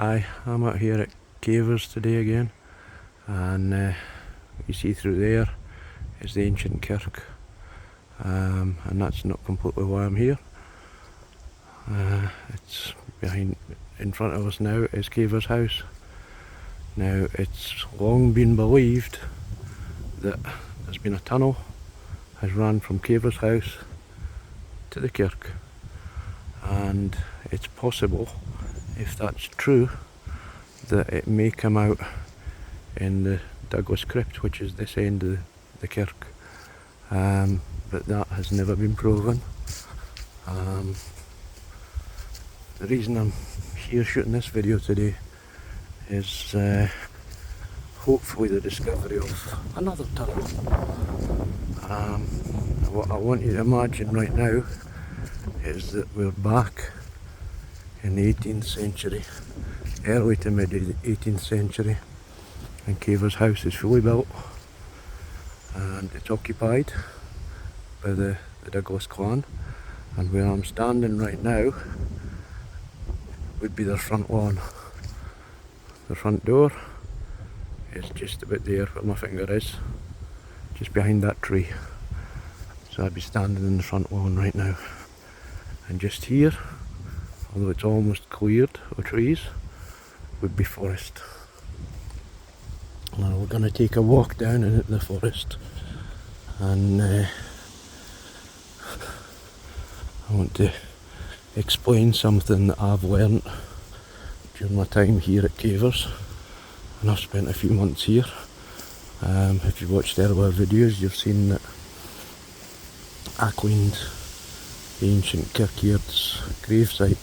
Hi, I'm out here at Cavers today again, and you see through there is the ancient kirk, and that's not completely why I'm here. It's in front of us now is Cavers house. Now it's long been believed that there's been a tunnel has run from Cavers house to the kirk, and it's possible, if that's true, that it may come out in the Douglas crypt, which is this end of the kirk, but that has never been proven. The reason I'm here shooting this video today is hopefully the discovery of another tunnel. What I want you to imagine right now is that we're back in the 18th century, early to mid 18th century, and Cavers house is fully built and it's occupied by the Douglas clan, and where I'm standing right now would be their front lawn. The front door is just about there where my finger is, just behind that tree. So I'd be standing in the front lawn right now, and just here, although it's almost cleared of trees, would be forest. Now we're going to take a walk down into the forest, and I want to explain something that I've learnt during my time here at Cavers, and I've spent a few months here. If you've watched earlier videos, you've seen that I cleaned the ancient kirkyard's graveyard,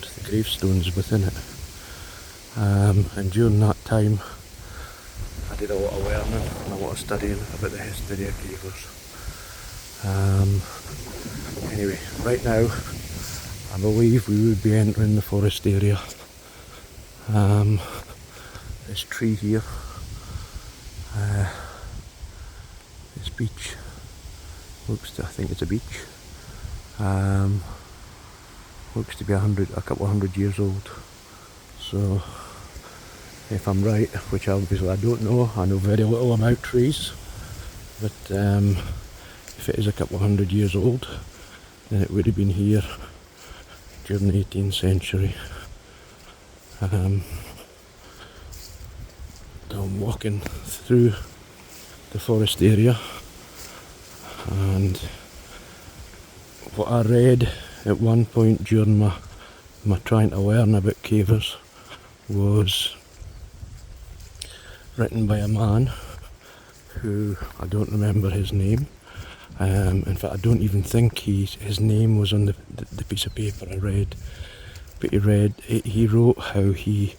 the gravestones within it. And during that time I did a lot of learning and a lot of studying about the history of Cavers. Anyway, right now I believe we would be entering the forest area. This tree here, this beech, I think it's a beech, looks to be a couple of hundred years old. So if I'm right, which obviously I don't know, I know very little about trees, but if it is a couple of hundred years old, then it would have been here during the 18th century. So I'm walking through the forest area, and what I read at one point during my trying to learn about Cavers was written by a man who, I don't remember his name. In fact, I don't even think his name was on the piece of paper I read, but he wrote how he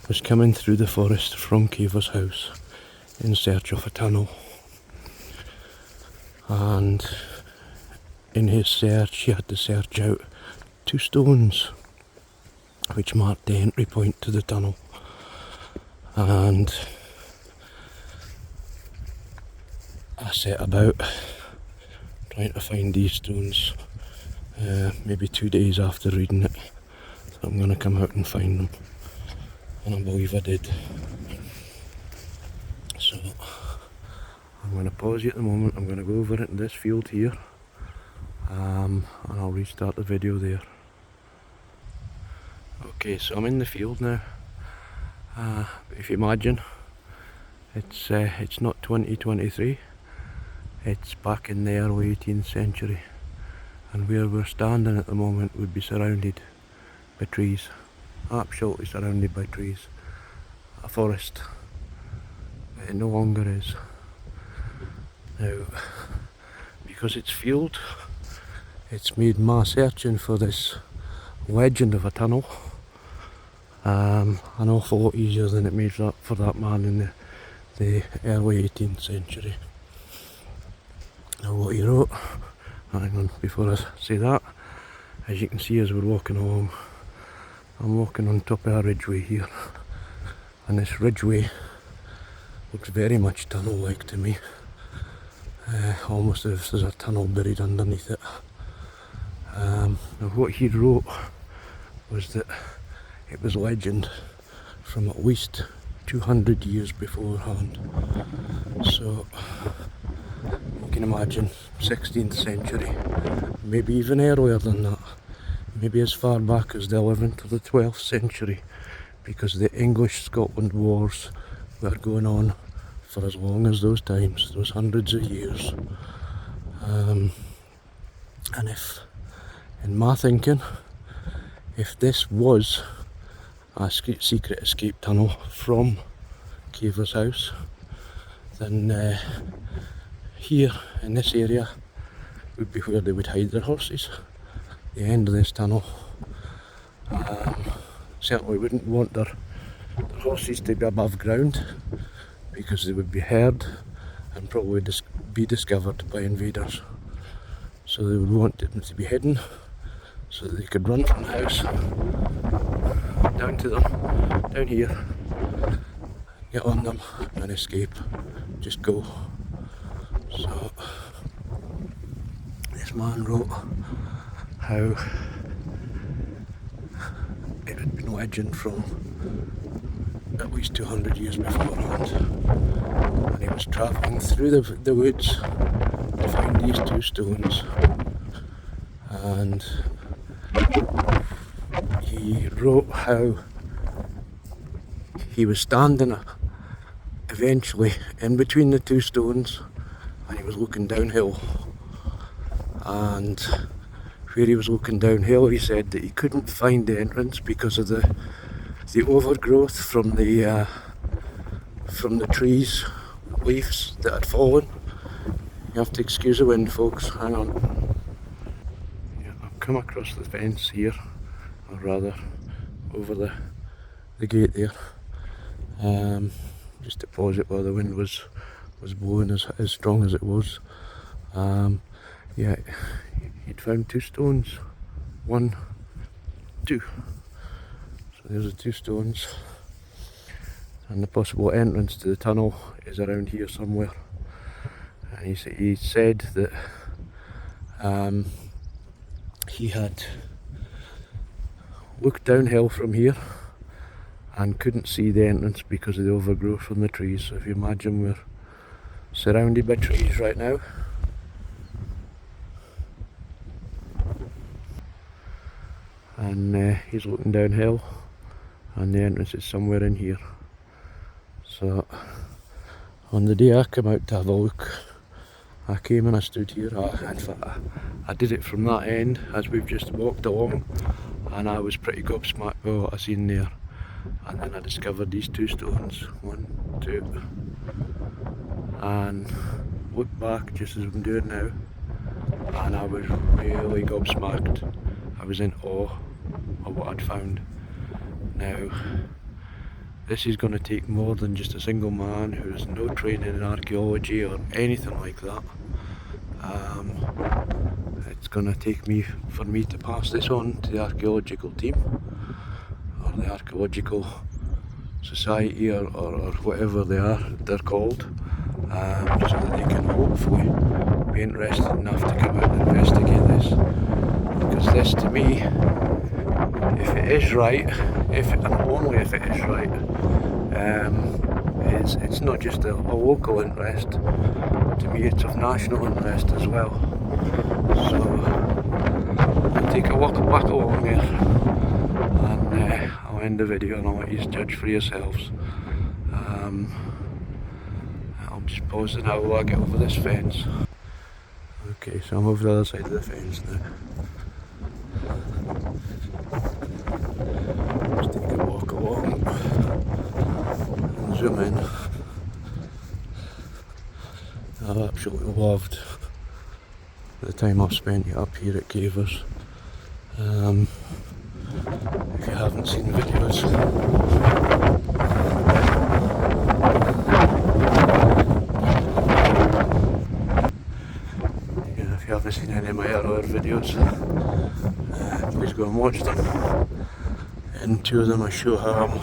was coming through the forest from Cavers house in search of a tunnel, and in his search he had to search out 2 stones which marked the entry point to the tunnel. And I set about trying to find these stones, maybe 2 days after reading it. So I'm going to come out and find them, and I believe I did. So I'm going to pause you at the moment. I'm going to go over it in this field here, and I'll restart the video there. Okay, so I'm in the field now. If you imagine, it's not 2023, it's back in the early 18th century, and where we're standing at the moment would be surrounded by trees, absolutely surrounded by trees, a forest, but it no longer is. Now, because it's field, it's made my searching for this legend of a tunnel an awful lot easier than it made for that man in the early 18th century. Now what he wrote, hang on, before I say that, as you can see as we're walking along, I'm walking on top of a ridgeway here, and this ridgeway looks very much tunnel-like to me, almost as if there's a tunnel buried underneath it. Now what he wrote was that it was legend from at least 200 years beforehand. So you can imagine 16th century, maybe even earlier than that, maybe as far back as the 11th or the 12th century, because the English-Scotland wars were going on for as long as those times, those hundreds of years. And if, in my thinking, if this was a secret escape tunnel from Caver's house, then here in this area would be where they would hide their horses. The end of this tunnel. Certainly wouldn't want their horses to be above ground, because they would be heard and probably be discovered by invaders. So they would want them to be hidden so that they could run from the house down to them, down here, get on them and escape, just go. So this man wrote how it had been legend from at least 200 years beforehand, and he was travelling through the woods to find these two stones, and he wrote how he was standing eventually in between the two stones, and he was looking downhill, and where he was looking downhill, he said that he couldn't find the entrance because of the overgrowth from the trees, leaves that had fallen. You have to excuse the wind, folks, hang on. Yeah, I've come across the fence here, or rather over the gate there, just to pause it while the wind was blowing as strong as it was. Yeah, he'd found two stones, 1, 2. So there's the two stones, and the possible entrance to the tunnel is around here somewhere. And he said that he had looked downhill from here and couldn't see the entrance because of the overgrowth from the trees. So if you imagine, we're surrounded by trees right now. And he's looking downhill, and the entrance is somewhere in here. So on the day I came out to have a look, I came and I stood here. In fact, I did it from that end as we've just walked along, and I was pretty gobsmacked by what I seen there. And then I discovered these two stones, 1, 2, and looked back just as I'm doing now, and I was really gobsmacked. I was in awe of what I'd found. Now, this is going to take more than just a single man who has no training in archaeology or anything like that. It's going to take for me to pass this on to the archaeological team, or the archaeological society, or whatever they're called, so that they can hopefully be interested enough to come out and investigate this. Because this, to me, if it is right, and only if it is right, it's not just a local interest. To me, it's of national interest as well. So I'll take a walk back along there, and I'll end the video and I'll let you judge for yourselves. I'll just pause it now while I get over this fence. Okay, so I'm over the other side of the fence now. Just take a walk along and zoom in. I've absolutely loved the time I've spent up here at Caver's. If you haven't seen videos, if you haven't seen any of my earlier videos, please go and watch them. In 2 of them I show how I'm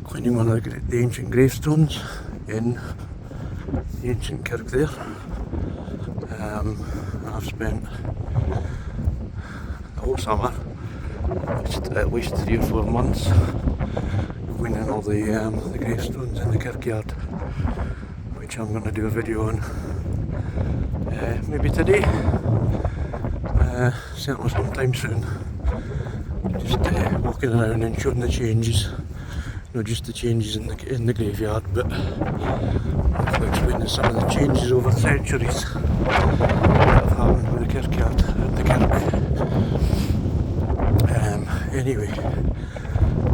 cleaning one of the ancient gravestones in the ancient kirk there. I've spent the whole summer at least 3 or 4 months, going in all the gravestones in the kirkyard, which I'm going to do a video on maybe today, certainly sometime soon. Just walking around and showing the changes, not just the changes in the graveyard, but also explaining some of the changes over centuries that have happened with the kirkyard at the kirk. Anyway,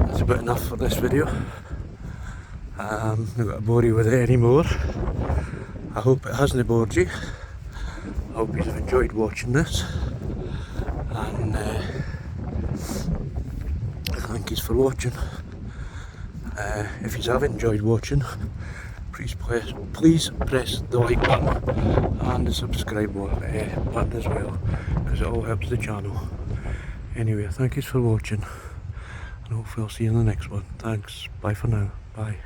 that's about enough for this video. I'm not going to bore you with it anymore. I hope it hasn't bored you. I hope you've enjoyed watching this, and thank you for watching. If you have enjoyed watching, please press the like button and the subscribe button as well, because it all helps the channel. Anyway, thank you for watching, and hopefully I'll see you in the next one. Thanks, bye for now, bye.